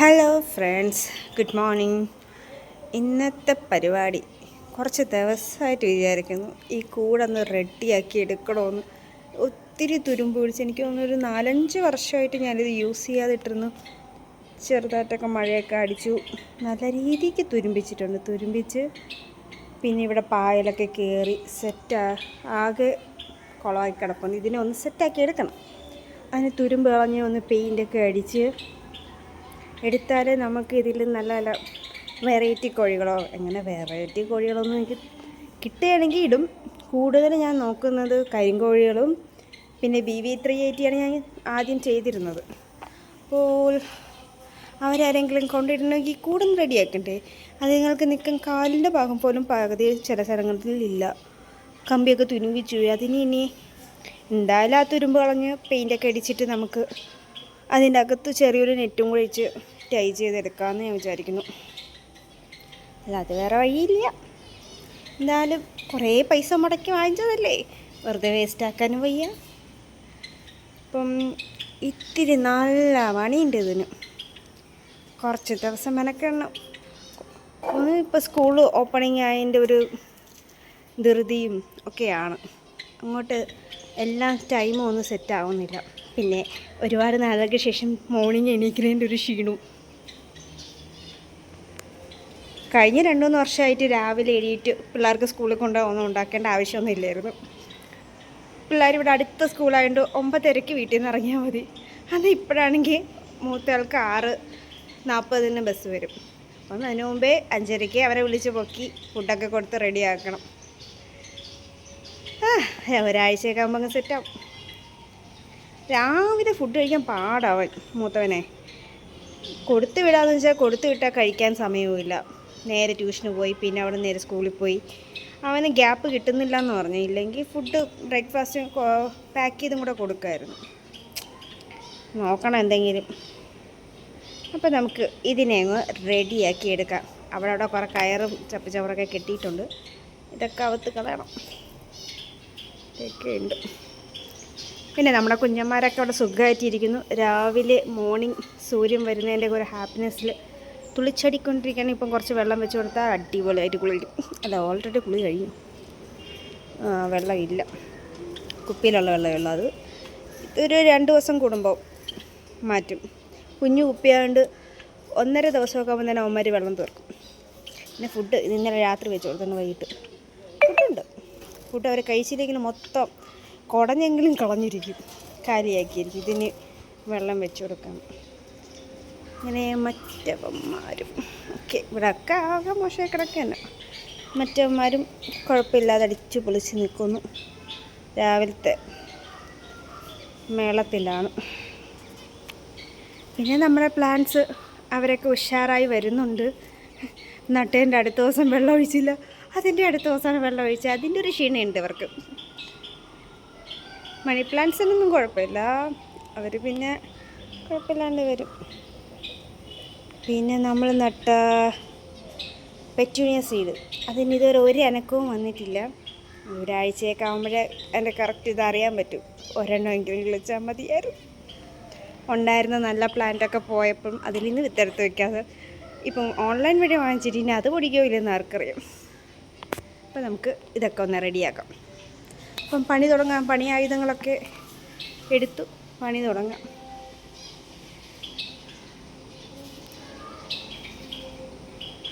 Hello friends, good morning. ഇന്നത്തെ പരിപാടി കുറച്ച് ദിവസമായിട്ട് വിചാരിക്കുന്നു ഈ കൂടൊന്ന് റെഡിയാക്കി എടുക്കണമെന്ന്. ഒത്തിരി തുരുമ്പ് പിടിച്ച്, എനിക്ക് തോന്നുന്നു ഒരു 4-5 വർഷമായിട്ട് ഞാനിത് യൂസ് ചെയ്യാതിട്ടിരുന്നു. ചെറുതായിട്ടൊക്കെ മഴയൊക്കെ അടിച്ചു, നല്ല രീതിക്ക് തുരുമ്പിച്ച് പിന്നെ ഇവിടെ പായലൊക്കെ കയറി ആകെ കുളമായി കിടക്കുന്നു. ഇതിനെ ഒന്ന് സെറ്റാക്കി എടുക്കണം. അതിന് തുരുമ്പ് കളഞ്ഞ് ഒന്ന് പെയിൻ്റൊക്കെ അടിച്ച് എടുത്താലേ നമുക്ക് ഇതിൽ നല്ല നല്ല വെറൈറ്റി കോഴികളൊന്നും എനിക്ക് കിട്ടുകയാണെങ്കിൽ ഇടും. കൂടുതൽ ഞാൻ നോക്കുന്നത് കരിങ്കോഴികളും പിന്നെ BB380 ആണ് ഞാൻ ആദ്യം ചെയ്തിരുന്നത്. അപ്പോൾ അവരാരെങ്കിലും കൊണ്ടിടണമെങ്കിൽ കൂടും റെഡിയാക്കണ്ടേ. അത് നിങ്ങൾക്ക് നിൽക്കാൻ കാലിൻ്റെ ഭാഗം പോലും പകുതി ചില സ്ഥലങ്ങളിൽ ഇല്ല, കമ്പിയൊക്കെ തുരുമ്പിച്ചു. ഇനി എന്തായാലും ആ തുരുമ്പ് കളഞ്ഞ് പെയിൻ്റൊക്കെ അടിച്ചിട്ട് നമുക്ക് അതിൻ്റെ അകത്ത് ചെറിയൊരു നെറ്റും കൂടി വെച്ച് ടൈ ചെയ്തെടുക്കാമെന്ന് ഞാൻ വിചാരിക്കുന്നു. അല്ലാതെ വേറെ വഴിയില്ല. എന്തായാലും കുറേ പൈസ മുടക്കി വാങ്ങിച്ചതല്ലേ, വെറുതെ വേസ്റ്റാക്കാനും വയ്യ. അപ്പം ഇത്തിരി നല്ല പണിയുണ്ട് ഇതിന്. കുറച്ച് ദിവസം മെനക്കെടണം. ഇപ്പോൾ സ്കൂൾ ഓപ്പണിങ് ആയതിൻ്റെ ഒരു ധൃതിയും ഒക്കെയാണ്. അങ്ങോട്ട് എല്ലാം ടൈമും ഒന്നും സെറ്റാവുന്നില്ല. പിന്നെ ഒരുപാട് നാളുകൾക്ക് ശേഷം മോർണിംഗ് എണീക്കുന്നതിൻ്റെ ഒരു ക്ഷീണവും. കഴിഞ്ഞ 2-3 വർഷമായിട്ട് രാവിലെ എണീറ്റ് പിള്ളേർക്ക് സ്കൂളിൽ കൊണ്ടുപോകുന്ന ഉണ്ടാക്കേണ്ട ആവശ്യമൊന്നും ഇല്ലായിരുന്നു. പിള്ളേർ ഇവിടെ അടുത്ത സ്കൂളായതുകൊണ്ട് 9:30 വീട്ടിൽ നിന്ന് ഇറങ്ങിയാൽ മതി. അത് ഇപ്പോഴാണെങ്കിൽ മൂത്തയാൾക്ക് 6:40 ബസ് വരും. അപ്പം അതിന് മുമ്പേ 5:30 അവരെ വിളിച്ച് പൊക്കി ഫുഡൊക്കെ കൊടുത്ത് റെഡിയാക്കണം. ഒരാഴ്ചയൊക്കെ ആകുമ്പോൾ അങ്ങ് സെറ്റാവും. രാവിലെ ഫുഡ് കഴിക്കാൻ പാടാവൻ മൂത്തവനെ. കൊടുത്തു വിട്ടാൽ കഴിക്കാൻ സമയവുമില്ല. നേരെ ട്യൂഷന് പോയി, പിന്നെ അവിടെ നേരെ സ്കൂളിൽ പോയി. അവന് ഗ്യാപ്പ് കിട്ടുന്നില്ല എന്ന് പറഞ്ഞു. ഇല്ലെങ്കിൽ ഫുഡ് ബ്രേക്ക്ഫാസ്റ്റ് പാക്ക് ചെയ്തും കൂടെ കൊടുക്കുമായിരുന്നു. നോക്കണം എന്തെങ്കിലും. അപ്പോൾ നമുക്ക് ഇതിനെ അങ്ങ് റെഡിയാക്കി എടുക്കാം. അവിടെ കുറേ കയറും ചപ്പുചവറൊക്കെ കെട്ടിയിട്ടുണ്ട്. ഇതൊക്കെ അകത്ത് കളയണം. ഇതൊക്കെ ഉണ്ട്. പിന്നെ നമ്മുടെ കുഞ്ഞന്മാരൊക്കെ അവിടെ സുഖമായിട്ടിരിക്കുന്നു. രാവിലെ മോർണിംഗ് സൂര്യൻ വരുന്നതിൻ്റെ ഒരു ഹാപ്പിനെസ്സിൽ തുളിച്ചടിക്കൊണ്ടിരിക്കുകയാണ്. ഇപ്പം കുറച്ച് വെള്ളം വെച്ച് കൊടുത്താൽ അടിപൊളിയായിട്ട് കുളിക്കും. അല്ല, ഓൾറെഡി കുളി കഴിഞ്ഞു. വെള്ളം ഇല്ല, കുപ്പിയിലുള്ള വെള്ളമുള്ളൂ. അത് ഒരു 2 ദിവസം കൂടുമ്പോൾ മാറ്റും. കുഞ്ഞു കുപ്പിയായതുകൊണ്ട് 1.5 ദിവസമൊക്കെ ആകുമ്പോൾ തന്നെ അവന്മാർ വെള്ളം തീർക്കും. പിന്നെ ഫുഡ് ഇന്നലെ രാത്രി വെച്ച് കൊടുത്തു. വൈകിട്ട് ഫുഡ് അവർ കഴിച്ചില്ലെങ്കിൽ മൊത്തം കുടഞ്ഞെങ്കിലും കളഞ്ഞിരിക്കും, കാലിയാക്കിയിരിക്കും. ഇതിന് വെള്ളം വെച്ച് കൊടുക്കണം. ഇങ്ങനെ മറ്റവന്മാരും ഒക്കെ ഇവിടെയൊക്കെ ആകെ മോശമായി കിടക്കുകയാണ്. മറ്റവന്മാരും കുഴപ്പമില്ലാതെ അടിച്ചു പൊളിച്ച് നിൽക്കുന്നു. രാവിലത്തെ മേളത്തിലാണ്. പിന്നെ നമ്മുടെ പ്ലാന്റ്സ് അവരൊക്കെ ഉഷാറായി വരുന്നുണ്ട്. നട്ടേൻ്റെ അടുത്ത ദിവസം വെള്ളം ഒഴിച്ചില്ല, അതിൻ്റെ അടുത്ത ദിവസമാണ് വെള്ളം ഒഴിച്ചത്. അതിൻ്റെ ഒരു ക്ഷീണമുണ്ട് അവർക്ക്. മണി പ്ലാന്റ്സിനൊന്നും കുഴപ്പമില്ല, അവർ പിന്നെ കുഴപ്പമില്ലാണ്ട് വരും. പിന്നെ നമ്മൾ നട്ട പെറ്റൂണിയ സീഡ്, അതിന് ഇതുവരെ ഒരു അനക്കവും വന്നിട്ടില്ല. ഒരാഴ്ചയൊക്കെ ആകുമ്പോഴേ അതിൻ്റെ കറക്റ്റ് ഇതറിയാൻ പറ്റും. ഒരെണ്ണമെങ്കിലും വിളിച്ചാൽ മതിയായിരുന്നു. ഉണ്ടായിരുന്ന നല്ല പ്ലാന്റൊക്കെ പോയപ്പം അതിൽ നിന്ന് വിത്തെടുത്ത് വയ്ക്കാതെ ഇപ്പം ഓൺലൈൻ വഴി വാങ്ങിച്ചിട്ട് ഇനി അത് പൊടിക്കോ ഇല്ലെന്ന് ആർക്കറിയാം. അപ്പോൾ നമുക്ക് ഇതൊക്കെ ഒന്ന് റെഡിയാക്കാം. അപ്പം പണി തുടങ്ങാം. പണി ആയുധങ്ങളൊക്കെ എടുത്തു പണി തുടങ്ങാം.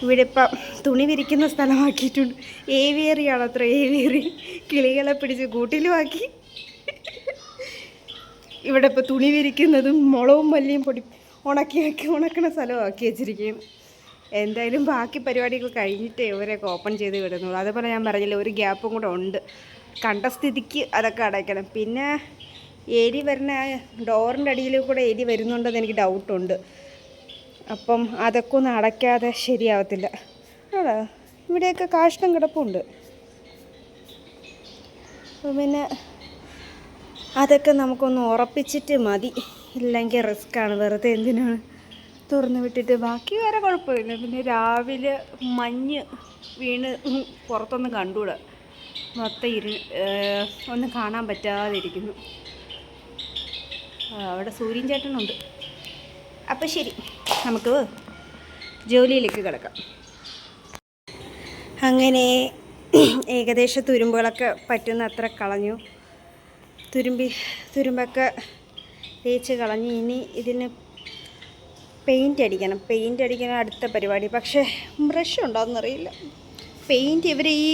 ഇവിടെ ഇപ്പം തുണി വിരിക്കുന്ന സ്ഥലമാക്കിയിട്ടുണ്ട്. ഏവിയറിയാണ് അത്ര. ഏവിയറി കിളികളെ പിടിച്ച് കൂട്ടിലുമാക്കി. ഇവിടെ ഇപ്പോൾ തുണി വിരിക്കുന്നതും മുളകും മല്ലിയും പൊടി ഉണക്കണ സ്ഥലമാക്കി വെച്ചിരിക്കുകയാണ്. എന്തായാലും ബാക്കി പരിപാടികൾ കഴിഞ്ഞിട്ടേ ഇവരെയൊക്കെ ഓപ്പൺ ചെയ്ത് വിടുന്നുള്ളൂ. അതേപോലെ ഞാൻ പറഞ്ഞില്ല, ഒരു ഗ്യാപ്പും കൂടെ ഉണ്ട്. കണ്ട സ്ഥിതിക്ക് അതൊക്കെ അടയ്ക്കണം. പിന്നെ എലി വരുന്ന ഡോറിൻ്റെ അടിയിൽ കൂടെ എലി വരുന്നുണ്ടെന്ന് എനിക്ക് ഡൗട്ടുണ്ട്. അപ്പം അതൊക്കെ ഒന്നും അടയ്ക്കാതെ ശരിയാവത്തില്ല. ഇവിടെയൊക്കെ കാഷ്ടം കിടപ്പുണ്ട്. അപ്പം പിന്നെ അതൊക്കെ നമുക്കൊന്ന് ഉറപ്പിച്ചിട്ട് മതി. ഇല്ലെങ്കിൽ റിസ്ക്കാണ്. വെറുതെ എന്തിനാണ് തുറന്ന് വിട്ടിട്ട്. ബാക്കി വേറെ കുഴപ്പമില്ല. പിന്നെ രാവിലെ മഞ്ഞ് വീണ് പുറത്തൊന്നും കണ്ടുകൂടാ. മൊത്തം ഒന്നും കാണാൻ പറ്റാതിരിക്കുന്നു. അവിടെ സൂര്യൻ ചേട്ടനുണ്ട്. അപ്പോൾ ശരി. നമുക്ക് ജോലിയിലേക്ക് കിടക്കാം. അങ്ങനെ ഏകദേശം തുരുമ്പുകളൊക്കെ പറ്റുന്ന അത്ര കളഞ്ഞു. തുരുമ്പൊക്കെ തേച്ച് കളഞ്ഞ് ഇനി ഇതിന് പെയിൻ്റ് അടിക്കണം അടുത്ത പരിപാടി. പക്ഷേ ബ്രഷ് ഉണ്ടോയെന്നറിയില്ല. പെയിൻറ്റ് ഇവർ ഈ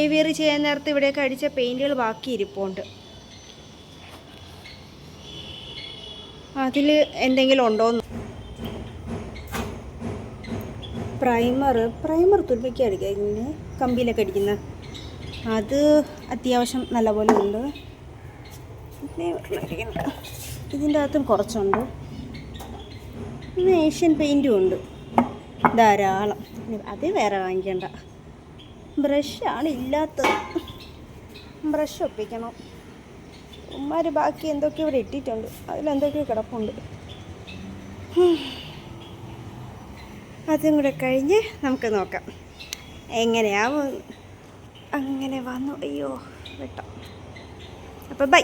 ഏവിയറി ചെയ്യാൻ നേരത്ത് ഇവിടെയൊക്കെ അടിച്ച പെയിൻറ്റുകൾ ബാക്കി ഇരിപ്പുണ്ട്. അതിൽ എന്തെങ്കിലും ഉണ്ടോയെന്ന്. പ്രൈമർ തുരുമ്പയ്ക്ക് അടിക്കുക, ഇങ്ങനെ കമ്പിയിലൊക്കെ അടിക്കുന്ന അത് അത്യാവശ്യം നല്ലപോലെ ഉണ്ട്. ഇതിൻ്റെ അകത്തും കുറച്ചുണ്ട്. പിന്നെ ഏഷ്യൻ പെയിൻറ്റും ഉണ്ട് ധാരാളം. അത് വേറെ വാങ്ങിക്കേണ്ട. ബ്രഷാണ് ഇല്ലാത്തത്. ബ്രഷ് ഒപ്പിക്കണം. ഉമ്മാർ ബാക്കി എന്തൊക്കെയോ ഇവിടെ ഇട്ടിട്ടുണ്ട്. അതിലെന്തൊക്കെയോ കിടപ്പുണ്ട്. അതും കൂടെ കഴിഞ്ഞ് നമുക്ക് നോക്കാം എങ്ങനെയാവും. അങ്ങനെ വന്നു. അയ്യോ വെട്ടം. അപ്പോൾ ബൈ.